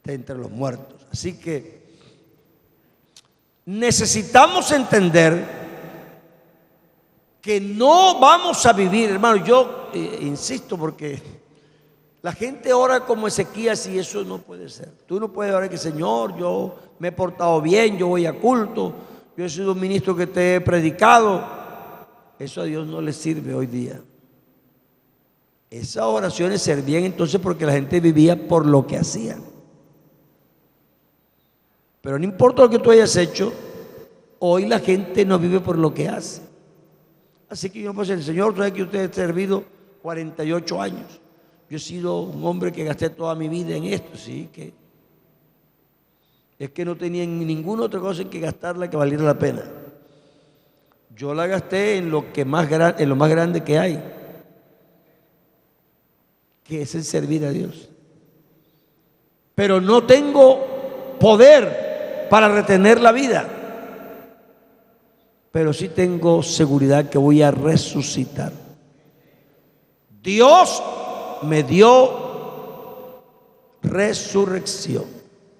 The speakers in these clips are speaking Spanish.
de entre los muertos. Así que necesitamos entender que no vamos a vivir, hermano. Yo insisto, porque la gente ora como Ezequías y eso no puede ser. Tú no puedes orar que, Señor, yo me he portado bien, yo voy a culto, yo he sido un ministro que te he predicado. Eso a Dios no le sirve hoy día. Esas oraciones servían entonces porque la gente vivía por lo que hacía. Pero no importa lo que tú hayas hecho, hoy la gente no vive por lo que hace. Así que yo, pues, el Señor, sabe que usted ha servido 48 años. Yo he sido un hombre que gasté toda mi vida en esto, sí, que es que no tenía ninguna otra cosa en que gastarla que valiera la pena. Yo la gasté en lo más grande que hay, que es el servir a Dios. Pero no tengo poder para retener la vida, pero sí tengo seguridad que voy a resucitar. Dios me dio resurrección.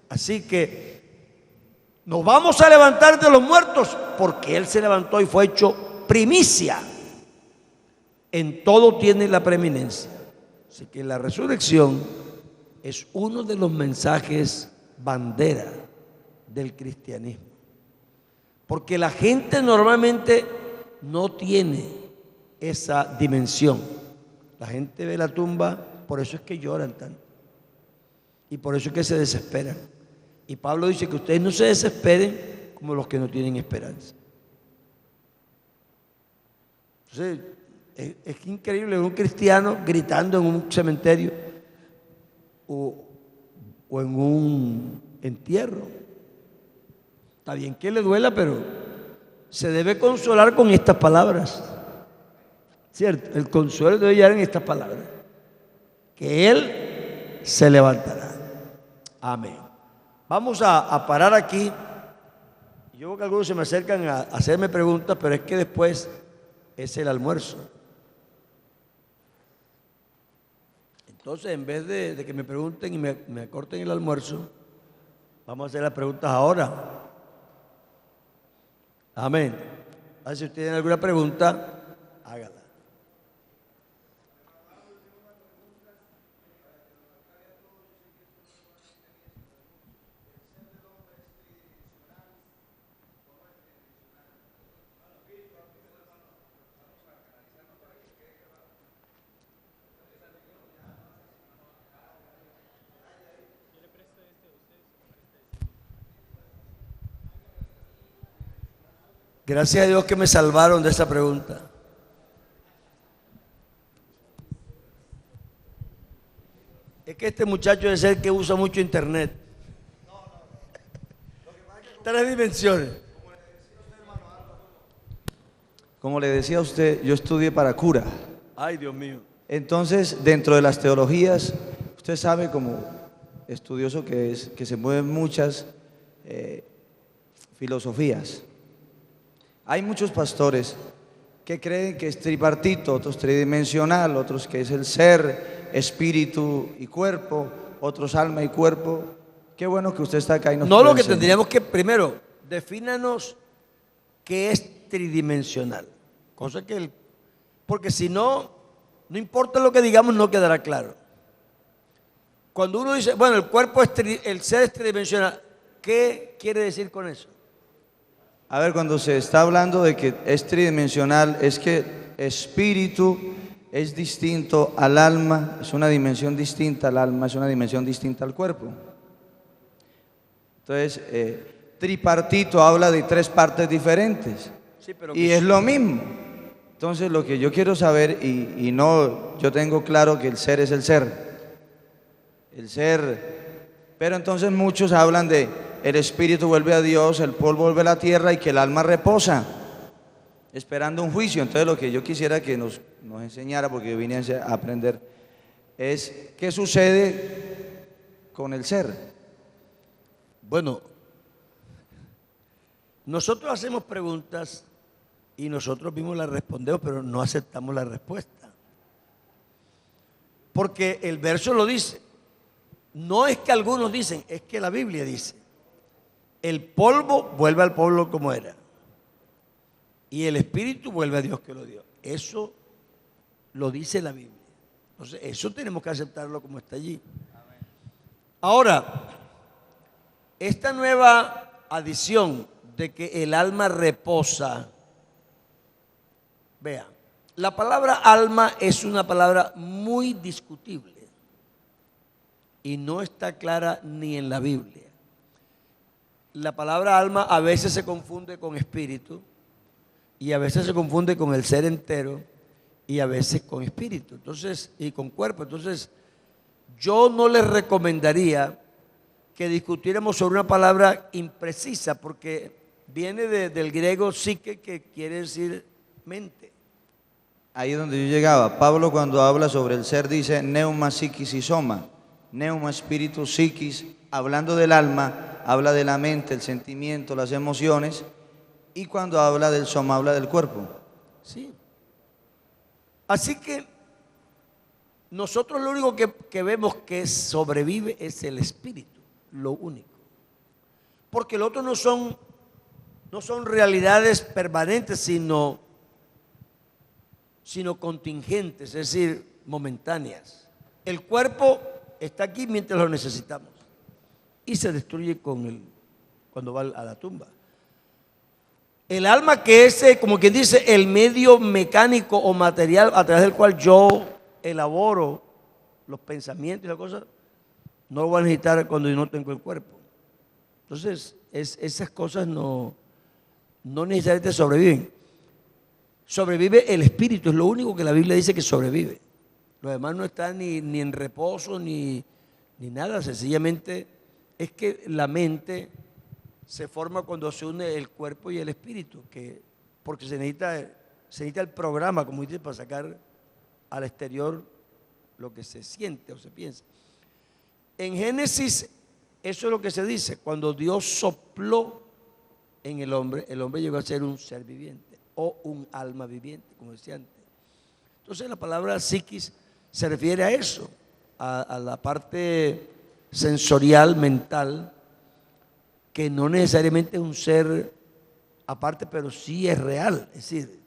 Así que nos vamos a levantar de los muertos porque Él se levantó y fue hecho primicia. En todo tiene la preeminencia. Así que la resurrección es uno de los mensajes bandera del cristianismo. Porque la gente normalmente no tiene esa dimensión. La gente ve la tumba, por eso es que lloran tanto. Y por eso es que se desesperan. Y Pablo dice que ustedes no se desesperen como los que no tienen esperanza. Entonces, es increíble un cristiano gritando en un cementerio o en un entierro. Está bien que le duela, pero se debe consolar con estas palabras. ¿Cierto? El consuelo debe llegar en estas palabras. Que Él se levantará. Amén. Vamos a parar aquí. Yo veo que algunos se me acercan a hacerme preguntas, pero es que después es el almuerzo. Entonces, en vez de que me pregunten y me acorten el almuerzo, vamos a hacer las preguntas ahora. Amén. Así si ustedes tienen alguna pregunta, hágala. Gracias a Dios que me salvaron de esa pregunta. Es que este muchacho debe ser que usa mucho internet. Tres dimensiones. Como le decía a usted, yo estudié para cura. Ay, Dios mío. Entonces, dentro de las teologías, usted sabe como estudioso que es, que se mueven muchas filosofías. Hay muchos pastores que creen que es tripartito, otros tridimensional, otros que es el ser, espíritu y cuerpo, otros alma y cuerpo. Qué bueno que usted está acá y nos No, puede lo que enseñar. tendríamos que, primero, defínanos qué es tridimensional. Cosa que porque si no, no importa lo que digamos, no quedará claro. Cuando uno dice, bueno, el cuerpo el ser es tridimensional, ¿qué quiere decir con eso? A ver, cuando se está hablando de que es tridimensional, es que espíritu es distinto al alma, es una dimensión distinta al alma, es una dimensión distinta al cuerpo. Entonces, tripartito habla de tres partes diferentes. Sí, pero Y es lo mismo. Entonces, lo que yo quiero saber, y no, yo tengo claro que el ser es el ser. El ser, pero entonces muchos hablan de el espíritu vuelve a Dios, el polvo vuelve a la tierra y que el alma reposa, esperando un juicio. Entonces lo que yo quisiera que nos enseñara, porque yo vine a aprender, es qué sucede con el ser. Bueno, nosotros hacemos preguntas y nosotros mismos las respondemos, pero no aceptamos la respuesta. Porque el verso lo dice. No es que algunos dicen, es que la Biblia dice, el polvo vuelve al polvo como era y el espíritu vuelve a Dios que lo dio. Eso lo dice la Biblia. Entonces, eso tenemos que aceptarlo como está allí. Ahora, esta nueva adición de que el alma reposa, vean, la palabra alma es una palabra muy discutible y no está clara ni en la Biblia. La palabra alma a veces se confunde con espíritu y a veces se confunde con el ser entero y a veces con espíritu, entonces, y con cuerpo. Entonces, yo no les recomendaría que discutiéramos sobre una palabra imprecisa porque viene del griego psique, que quiere decir mente. Ahí es donde yo llegaba. Pablo, cuando habla sobre el ser, dice neuma, psiquis y soma. Neuma, espíritu, psiquis. Hablando del alma, habla de la mente, el sentimiento, las emociones. Y cuando habla del soma, habla del cuerpo. Sí. Así que nosotros lo único que vemos que sobrevive es el espíritu, lo único. Porque lo otro no son realidades permanentes, sino contingentes, es decir, momentáneas. El cuerpo está aquí mientras lo necesitamos y se destruye cuando va a la tumba. El alma, que es, como quien dice, el medio mecánico o material a través del cual yo elaboro los pensamientos y las cosas, no lo voy a necesitar cuando yo no tengo el cuerpo. Entonces, esas cosas no necesariamente sobreviven. Sobrevive el espíritu, es lo único que la Biblia dice que sobrevive. Lo demás no está ni en reposo ni nada, sencillamente es que la mente se forma cuando se une el cuerpo y el espíritu, porque se necesita el programa, como dice, para sacar al exterior lo que se siente o se piensa. En Génesis, eso es lo que se dice, cuando Dios sopló en el hombre llegó a ser un ser viviente o un alma viviente, como decía antes. Entonces la palabra psiquis se refiere a eso, a la parte sensorial, mental, que no necesariamente es un ser aparte, pero sí es real. Es decir,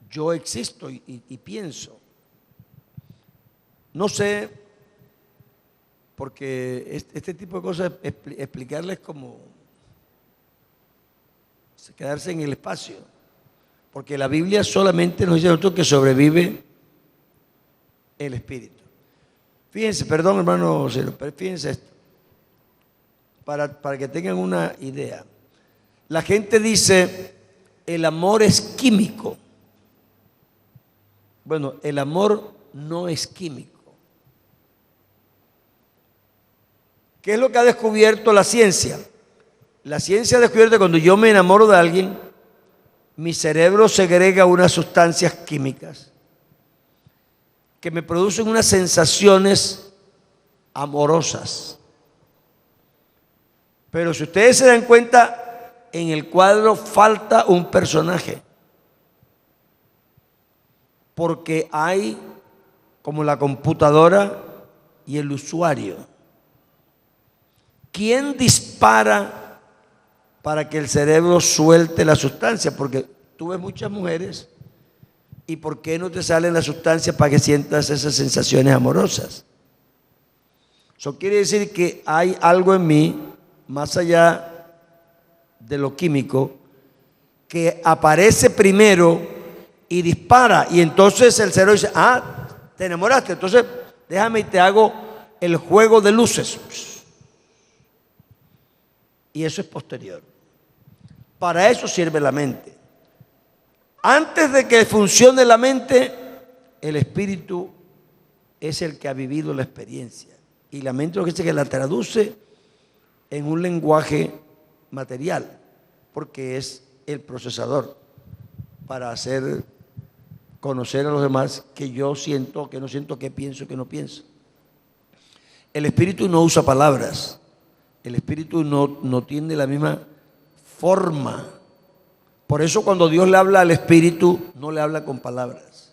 yo existo y pienso. No sé, porque este tipo de cosas, explicarles como quedarse en el espacio. Porque la Biblia solamente nos dice a nosotros que sobrevive el espíritu. Fíjense, perdón hermano, pero fíjense esto. Para que tengan una idea. La gente dice, el amor es químico. Bueno, el amor no es químico. ¿Qué es lo que ha descubierto la ciencia? La ciencia ha descubierto que cuando yo me enamoro de alguien, mi cerebro segrega unas sustancias químicas que me producen unas sensaciones amorosas. Pero si ustedes se dan cuenta, en el cuadro falta un personaje. Porque hay como la computadora y el usuario. ¿Quién dispara para que el cerebro suelte la sustancia? Porque tú ves muchas mujeres y ¿por qué no te salen las sustancias para que sientas esas sensaciones amorosas? Eso quiere decir que hay algo en mí, más allá de lo químico, que aparece primero y dispara, y entonces el cerebro dice, te enamoraste, entonces déjame y te hago el juego de luces. Y eso es posterior. Para eso sirve la mente. Antes de que funcione la mente, el espíritu es el que ha vivido la experiencia. Y la mente lo que dice que la traduce en un lenguaje material, porque es el procesador para hacer conocer a los demás que yo siento, que no siento, que pienso, que no pienso. El espíritu no usa palabras. El espíritu no tiene la misma forma. Por eso cuando Dios le habla al espíritu, no le habla con palabras.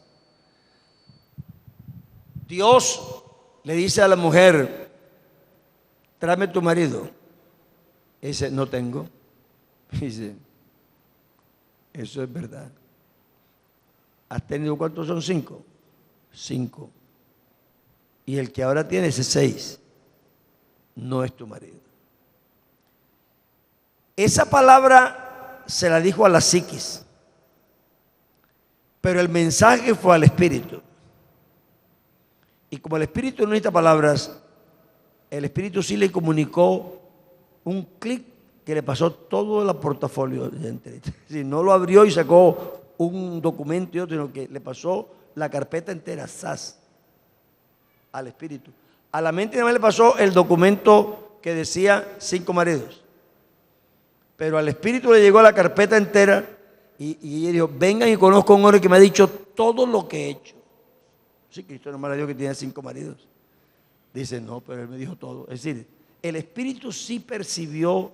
Dios le dice a la mujer, tráeme tu marido. Y dice, no tengo. Y dice, eso es verdad. ¿Has tenido cuántos son? 5. 5. Y el que ahora tiene ese 6. No es tu marido. Esa palabra se la dijo a la psiquis, pero el mensaje fue al espíritu. Y como el espíritu no necesita palabras, el espíritu sí le comunicó un clic que le pasó todo el portafolio. Si no lo abrió y sacó un documento y otro, sino que le pasó la carpeta entera, ¡zas!, al espíritu. A la mente nada más le pasó el documento que decía 5 maridos. Pero al espíritu le llegó la carpeta entera y ella dijo, vengan y conozco a un hombre que me ha dicho todo lo que he hecho. Sí, Cristo nomás le dijo que tenía 5 maridos. Dice, no, pero él me dijo todo. Es decir, el espíritu sí percibió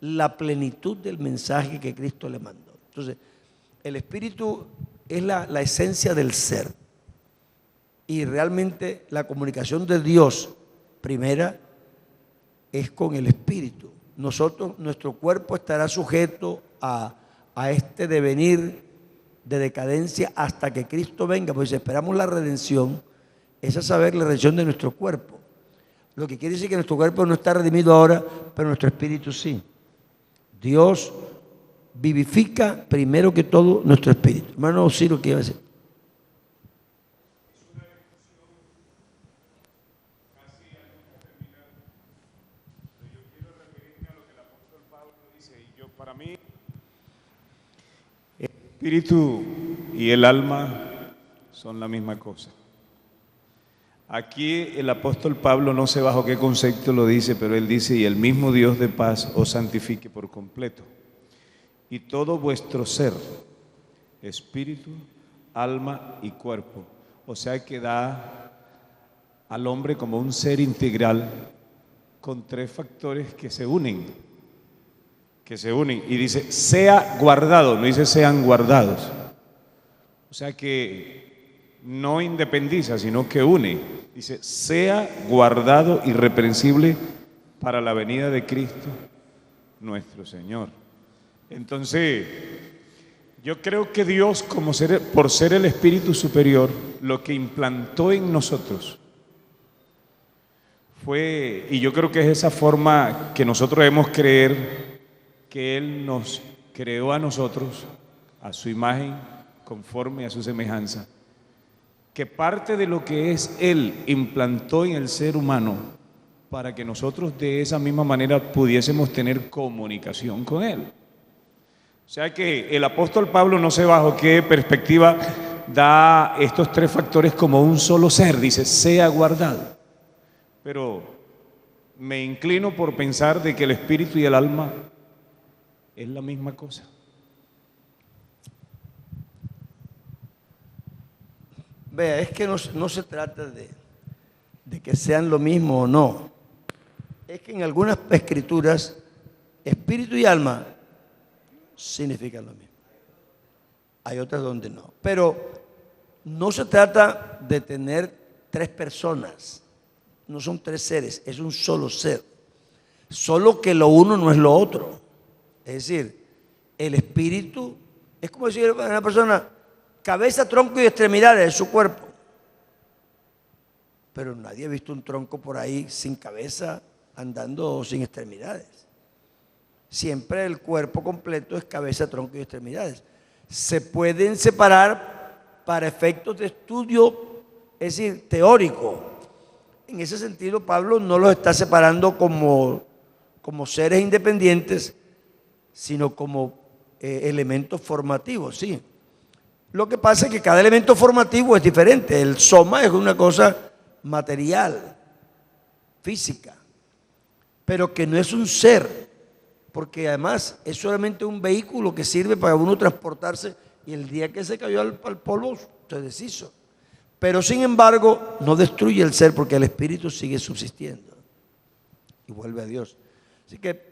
la plenitud del mensaje que Cristo le mandó. Entonces, el espíritu es la esencia del ser. Y realmente la comunicación de Dios primera es con el espíritu. Nuestro cuerpo estará sujeto a este devenir de decadencia hasta que Cristo venga, pues si esperamos la redención, es a saber la redención de nuestro cuerpo. Lo que quiere decir que nuestro cuerpo no está redimido ahora, pero nuestro espíritu sí. Dios vivifica primero que todo nuestro espíritu. Hermano Ciro, ¿qué iba a decir? Para mí, el espíritu y el alma son la misma cosa. Aquí el apóstol Pablo, no sé bajo qué concepto lo dice, pero él dice, y el mismo Dios de paz os santifique por completo. Y todo vuestro ser, espíritu, alma y cuerpo. O sea que da al hombre como un ser integral con 3 factores que se unen. Y dice, sea guardado, no dice sean guardados. O sea que no independiza, sino que une. Dice, sea guardado irreprensible para la venida de Cristo nuestro Señor. Entonces, yo creo que Dios, por ser el Espíritu Superior, lo que implantó en nosotros fue, y yo creo que es esa forma que nosotros debemos creer, que Él nos creó a nosotros a su imagen, conforme a su semejanza, que parte de lo que es Él implantó en el ser humano para que nosotros de esa misma manera pudiésemos tener comunicación con Él. O sea que el apóstol Pablo, no sé bajo qué perspectiva, da estos 3 factores como un solo ser, dice, sea guardado. Pero me inclino por pensar de que el espíritu y el alma es la misma cosa. Vea, es que no se trata de que sean lo mismo o no. Es que en algunas escrituras, espíritu y alma significan lo mismo. Hay otras donde no. Pero no se trata de tener 3 personas. No son 3 seres, es un solo ser. Solo que lo uno no es lo otro. Es decir, el espíritu es como decir a una persona, cabeza, tronco y extremidades de su cuerpo. Pero nadie ha visto un tronco por ahí sin cabeza, andando sin extremidades. Siempre el cuerpo completo es cabeza, tronco y extremidades. Se pueden separar para efectos de estudio, es decir, teórico. En ese sentido, Pablo no los está separando como seres independientes, sino como elementos formativos, sí. Lo que pasa es que cada elemento formativo es diferente. El soma es una cosa material, física, pero que no es un ser, porque además es solamente un vehículo que sirve para uno transportarse, y el día que se cayó al polvo se deshizo. Pero sin embargo no destruye el ser, porque el espíritu sigue subsistiendo y vuelve a Dios. Así que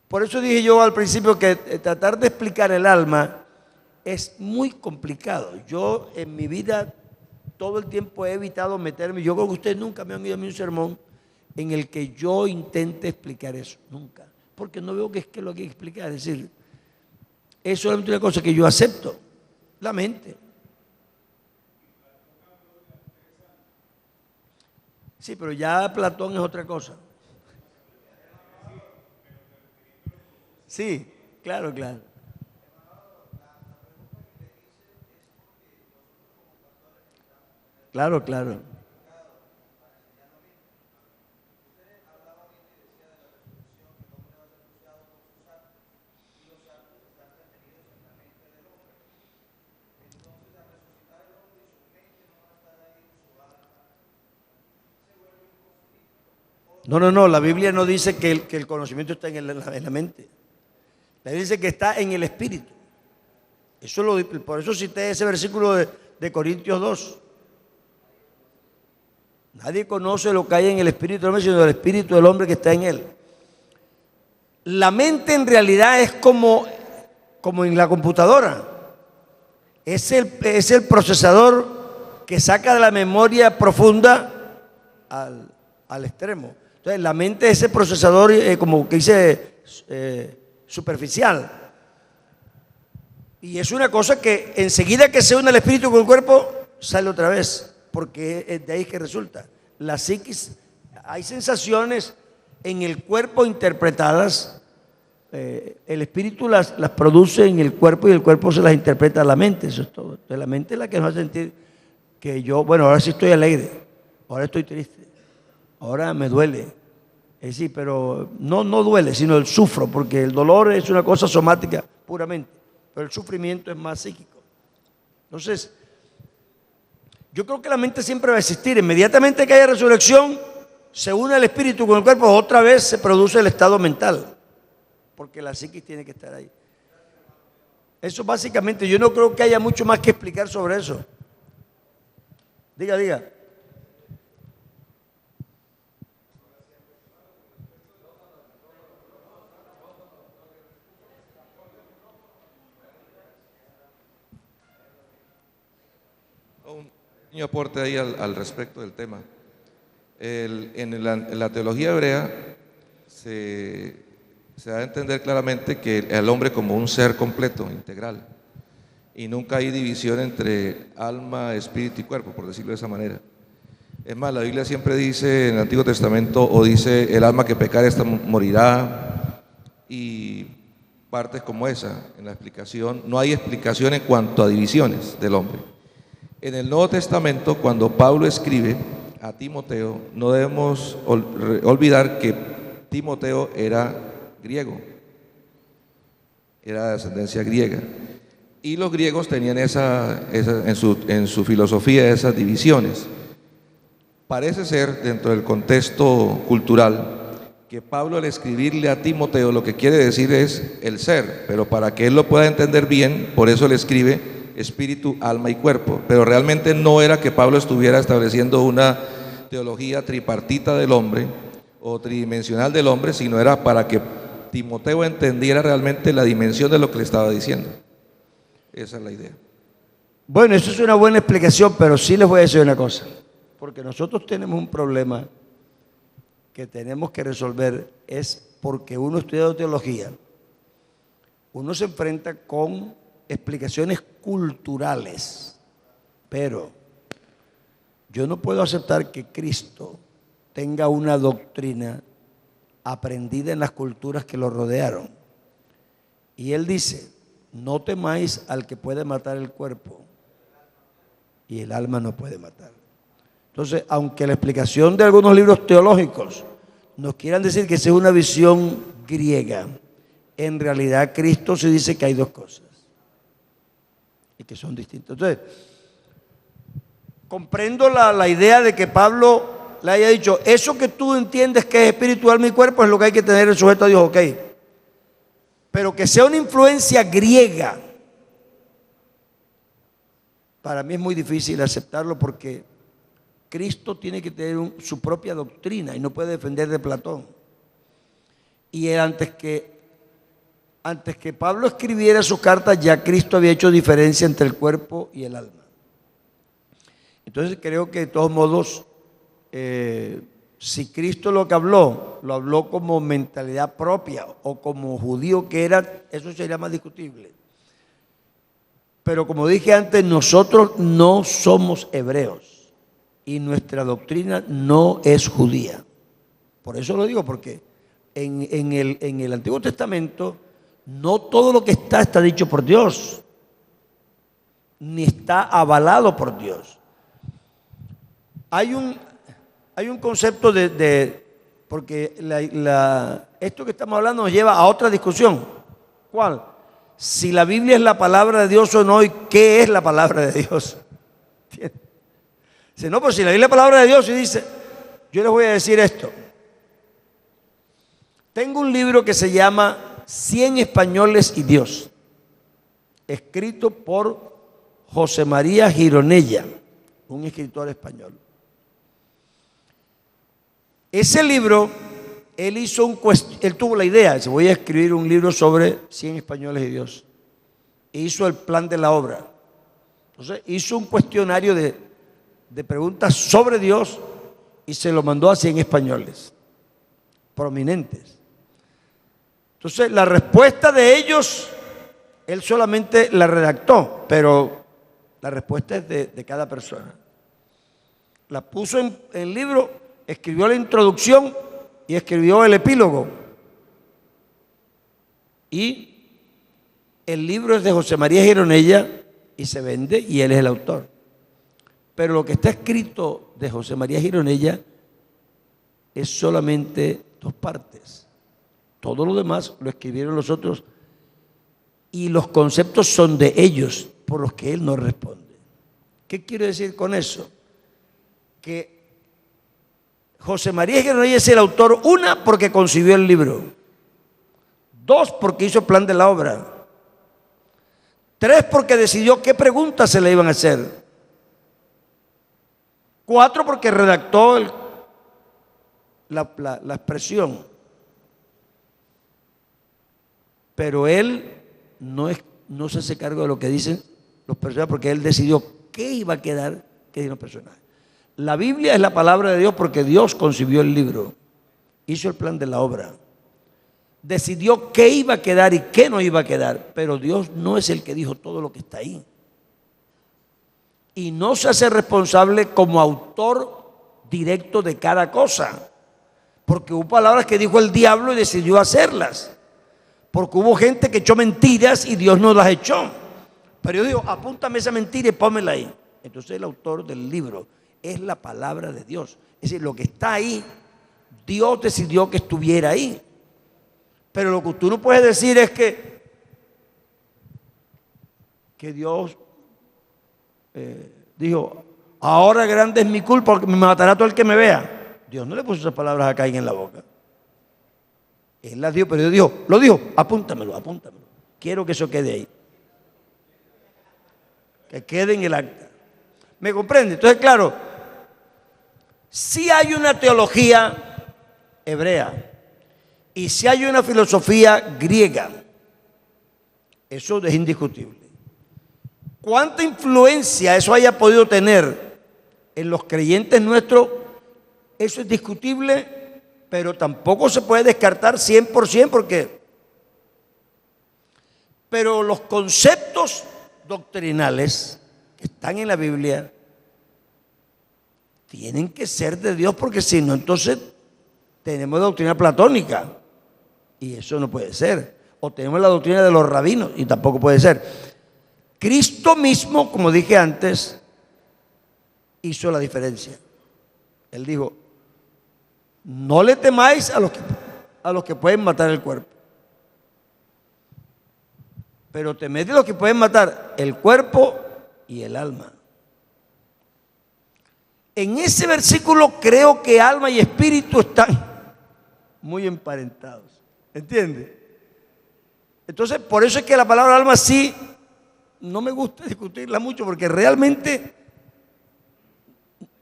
por eso dije yo al principio que tratar de explicar el alma es muy complicado. Yo en mi vida todo el tiempo he evitado meterme. Yo creo que ustedes nunca me han oído a mí un sermón en el que yo intente explicar eso, nunca. Porque no veo que es que lo que hay que explicar. Es decir, es solamente una cosa que yo acepto, la mente. Sí, pero ya Platón es otra cosa. Sí, claro, claro. Claro, claro. No, la Biblia no dice que el conocimiento está en la mente. La Biblia dice que está en el espíritu. Por eso cité ese versículo de Corintios 2. Nadie conoce lo que hay en el espíritu del hombre, sino el espíritu del hombre que está en él. La mente en realidad es como en la computadora. Es el procesador que saca de la memoria profunda al extremo. Entonces la mente es ese procesador como que dice superficial. Y es una cosa que enseguida que se une el espíritu con el cuerpo, sale otra vez, porque es de ahí que resulta. La psiquis, hay sensaciones en el cuerpo interpretadas, el espíritu las produce en el cuerpo y el cuerpo se las interpreta a la mente, eso es todo. Entonces la mente es la que nos hace sentir que yo, bueno, ahora sí estoy alegre, ahora estoy triste, ahora me duele. Es decir, pero no duele, sino el sufro, porque el dolor es una cosa somática puramente, pero el sufrimiento es más psíquico. Entonces, yo creo que la mente siempre va a existir. Inmediatamente que haya resurrección, se une el espíritu con el cuerpo, otra vez se produce el estado mental, porque la psiquis tiene que estar ahí. Eso básicamente, yo no creo que haya mucho más que explicar sobre eso. Diga. Un pequeño aporte ahí al respecto del tema. En la teología hebrea se da a entender claramente que el hombre como un ser completo, integral, y nunca hay división entre alma, espíritu y cuerpo, por decirlo de esa manera. Es más, la Biblia siempre dice en el Antiguo Testamento, o dice el alma que pecare esta morirá, y partes como esa en la explicación. No hay explicación en cuanto a divisiones del hombre. En el Nuevo Testamento, cuando Pablo escribe a Timoteo, no debemos olvidar que Timoteo era griego, era de ascendencia griega, y los griegos tenían en su filosofía esas divisiones. Parece ser, dentro del contexto cultural, que Pablo al escribirle a Timoteo lo que quiere decir es el ser, pero para que él lo pueda entender bien, por eso le escribe espíritu, alma y cuerpo. Pero realmente no era que Pablo estuviera estableciendo una teología tripartita del hombre o tridimensional del hombre, sino era para que Timoteo entendiera realmente la dimensión de lo que le estaba diciendo. Esa es la idea. Bueno, eso es una buena explicación, pero sí les voy a decir una cosa, porque nosotros tenemos un problema que tenemos que resolver, es porque uno estudia teología, uno se enfrenta con explicaciones culturales, pero yo no puedo aceptar que Cristo tenga una doctrina aprendida en las culturas que lo rodearon. Y él dice, no temáis al que puede matar el cuerpo y el alma no puede matar. Entonces, aunque la explicación de algunos libros teológicos nos quieran decir que esa es una visión griega, en realidad Cristo se dice que hay dos cosas y que son distintas. Entonces, comprendo la idea de que Pablo le haya dicho, eso que tú entiendes que es espiritual mi cuerpo es lo que hay que tener el sujeto a Dios, ok. Pero que sea una influencia griega, para mí es muy difícil aceptarlo porque Cristo tiene que tener su propia doctrina y no puede defender de Platón. Y antes que Pablo escribiera sus cartas, ya Cristo había hecho diferencia entre el cuerpo y el alma. Entonces creo que de todos modos, si Cristo lo que habló, lo habló como mentalidad propia o como judío que era, eso sería más discutible. Pero como dije antes, nosotros no somos hebreos y nuestra doctrina no es judía. Por eso lo digo, porque en el Antiguo Testamento no todo lo que está dicho por Dios, ni está avalado por Dios. Hay un concepto porque esto que estamos hablando nos lleva a otra discusión. ¿Cuál? Si la Biblia es la palabra de Dios o no, y qué es la palabra de Dios. Dice, no, pues si la Biblia es la palabra de Dios, y dice, yo les voy a decir esto. Tengo un libro que se llama 100 españoles y Dios, escrito por José María Gironella, un escritor español. Ese libro, él tuvo la idea, dice, voy a escribir un libro sobre 100 españoles y Dios. E hizo el plan de la obra. Entonces hizo un cuestionario de preguntas sobre Dios y se lo mandó a 100 españoles prominentes. Entonces la respuesta de ellos, él solamente la redactó, pero la respuesta es de cada persona. La puso en el libro, escribió la introducción y escribió el epílogo. Y el libro es de José María Gironella y se vende y él es el autor. Pero lo que está escrito de José María Gironella es solamente 2 partes. Todo lo demás lo escribieron los otros y los conceptos son de ellos, por los que él no responde. ¿Qué quiero decir con eso? Que José María Gironella es el autor, 1, porque concibió el libro, 2, porque hizo el plan de la obra, 3, porque decidió qué preguntas se le iban a hacer, 4, porque redactó la expresión. Pero él no se hace cargo de lo que dicen los personajes, porque él decidió qué iba a quedar, qué dicen los personajes. La Biblia es la palabra de Dios porque Dios concibió el libro, hizo el plan de la obra, decidió qué iba a quedar y qué no iba a quedar, pero Dios no es el que dijo todo lo que está ahí. Y no se hace responsable como autor directo de cada cosa, porque hubo palabras que dijo el diablo y decidió hacerlas, porque hubo gente que echó mentiras y Dios no las echó. Pero yo digo, apúntame esa mentira y pónmela ahí. Entonces el autor del libro es la palabra de Dios. Es decir, lo que está ahí, Dios decidió que estuviera ahí. Pero lo que tú no puedes decir es que Dios dijo, ahora grande es mi culpa porque me matará todo el que me vea. Dios no le puso esas palabras a Caín en la boca. Él las dio, pero Dios dijo, lo dijo, apúntamelo. Quiero que eso quede ahí. Que quede en el acta. ¿Me comprende? Entonces, claro, sí hay una teología hebrea y sí hay una filosofía griega. Eso es indiscutible. ¿Cuánta influencia eso haya podido tener en los creyentes nuestros? Eso es discutible, pero tampoco se puede descartar 100% porque... Pero los conceptos doctrinales que están en la Biblia tienen que ser de Dios, porque si no, entonces tenemos doctrina platónica y eso no puede ser. O tenemos la doctrina de los rabinos y tampoco puede ser. Cristo mismo, como dije antes, hizo la diferencia. Él dijo, no le temáis a los que pueden matar el cuerpo, pero temed a los que pueden matar el cuerpo y el alma. En ese versículo creo que alma y espíritu están muy emparentados. ¿Entiende? Entonces, por eso es que la palabra alma sí, no me gusta discutirla mucho, porque realmente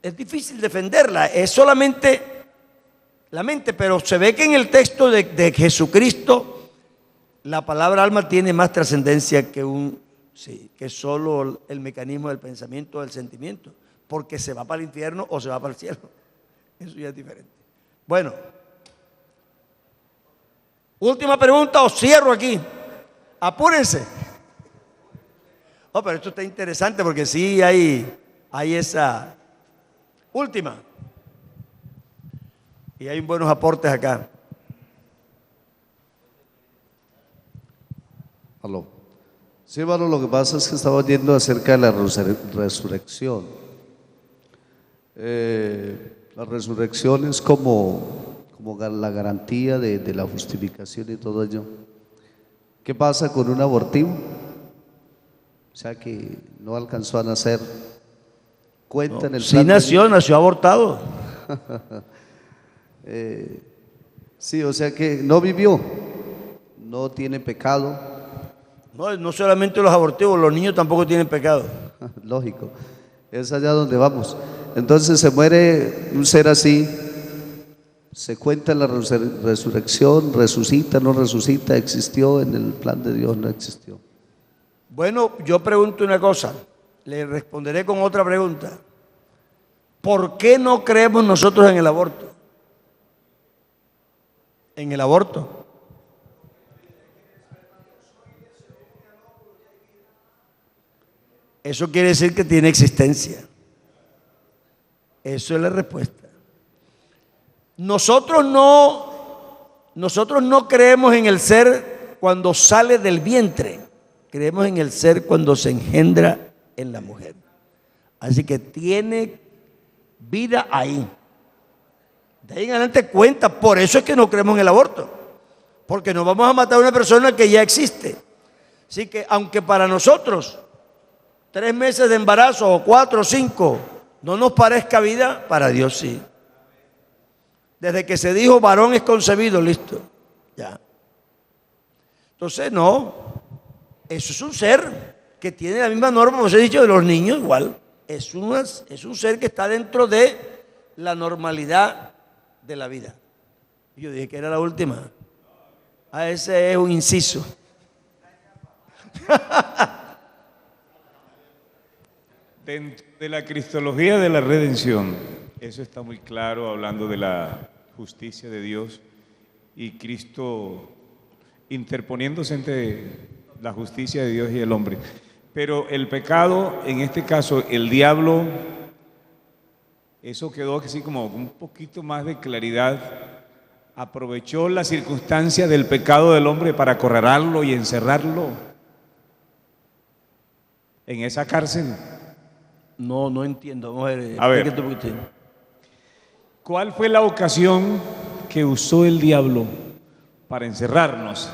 es difícil defenderla. Es solamente la mente, pero se ve que en el texto de Jesucristo la palabra alma tiene más trascendencia que solo el mecanismo del pensamiento o del sentimiento. porque se va para el infierno o se va para el cielo. Eso ya es diferente. Bueno, última pregunta o cierro aquí. Apúrense. Oh, pero esto está interesante porque sí hay esa última. Y hay buenos aportes acá. Aló. Sí, hermano, lo que pasa es que estaba oyendo acerca de la resurrección. La resurrección es como la garantía de la justificación y todo ello. ¿Qué pasa con un abortivo? O sea, que no alcanzó a nacer. Cuenta en el Sí plan de nació abortado. Sí, o sea que no vivió, no tiene pecado. No solamente los abortivos, los niños tampoco tienen pecado. Lógico, es allá donde vamos. Entonces se muere un ser así, se cuenta en la resurrección, resucita, no resucita, existió en el plan de Dios, no existió. Bueno, yo pregunto una cosa, le responderé con otra pregunta. ¿Por qué no creemos nosotros en el aborto? En el aborto. Eso quiere decir que tiene existencia. Eso es la respuesta. Nosotros no creemos en el ser cuando sale del vientre. Creemos en el ser cuando se engendra en la mujer. Así que tiene vida ahí. De ahí en adelante cuenta. Por eso es que no creemos en el aborto. Porque no vamos a matar a una persona que ya existe. Así que aunque para nosotros 3 meses de embarazo o 4 o 5 no nos parezca vida, para Dios sí. Desde que se dijo varón es concebido, listo. Ya. Entonces no, eso es un ser que tiene la misma norma, como os he dicho, de los niños igual. Es un ser que está dentro de la normalidad de la vida. Yo dije que era la última. Ese es un inciso. Dentro de la cristología de la redención, eso está muy claro hablando de la justicia de Dios y Cristo interponiéndose entre la justicia de Dios y el hombre. Pero el pecado, en este caso, el diablo, eso quedó así como un poquito más de claridad. Aprovechó la circunstancia del pecado del hombre para acorralarlo y encerrarlo en esa cárcel. No entiendo. Vamos A ver. ¿Cuál fue la ocasión que usó el diablo para encerrarnos?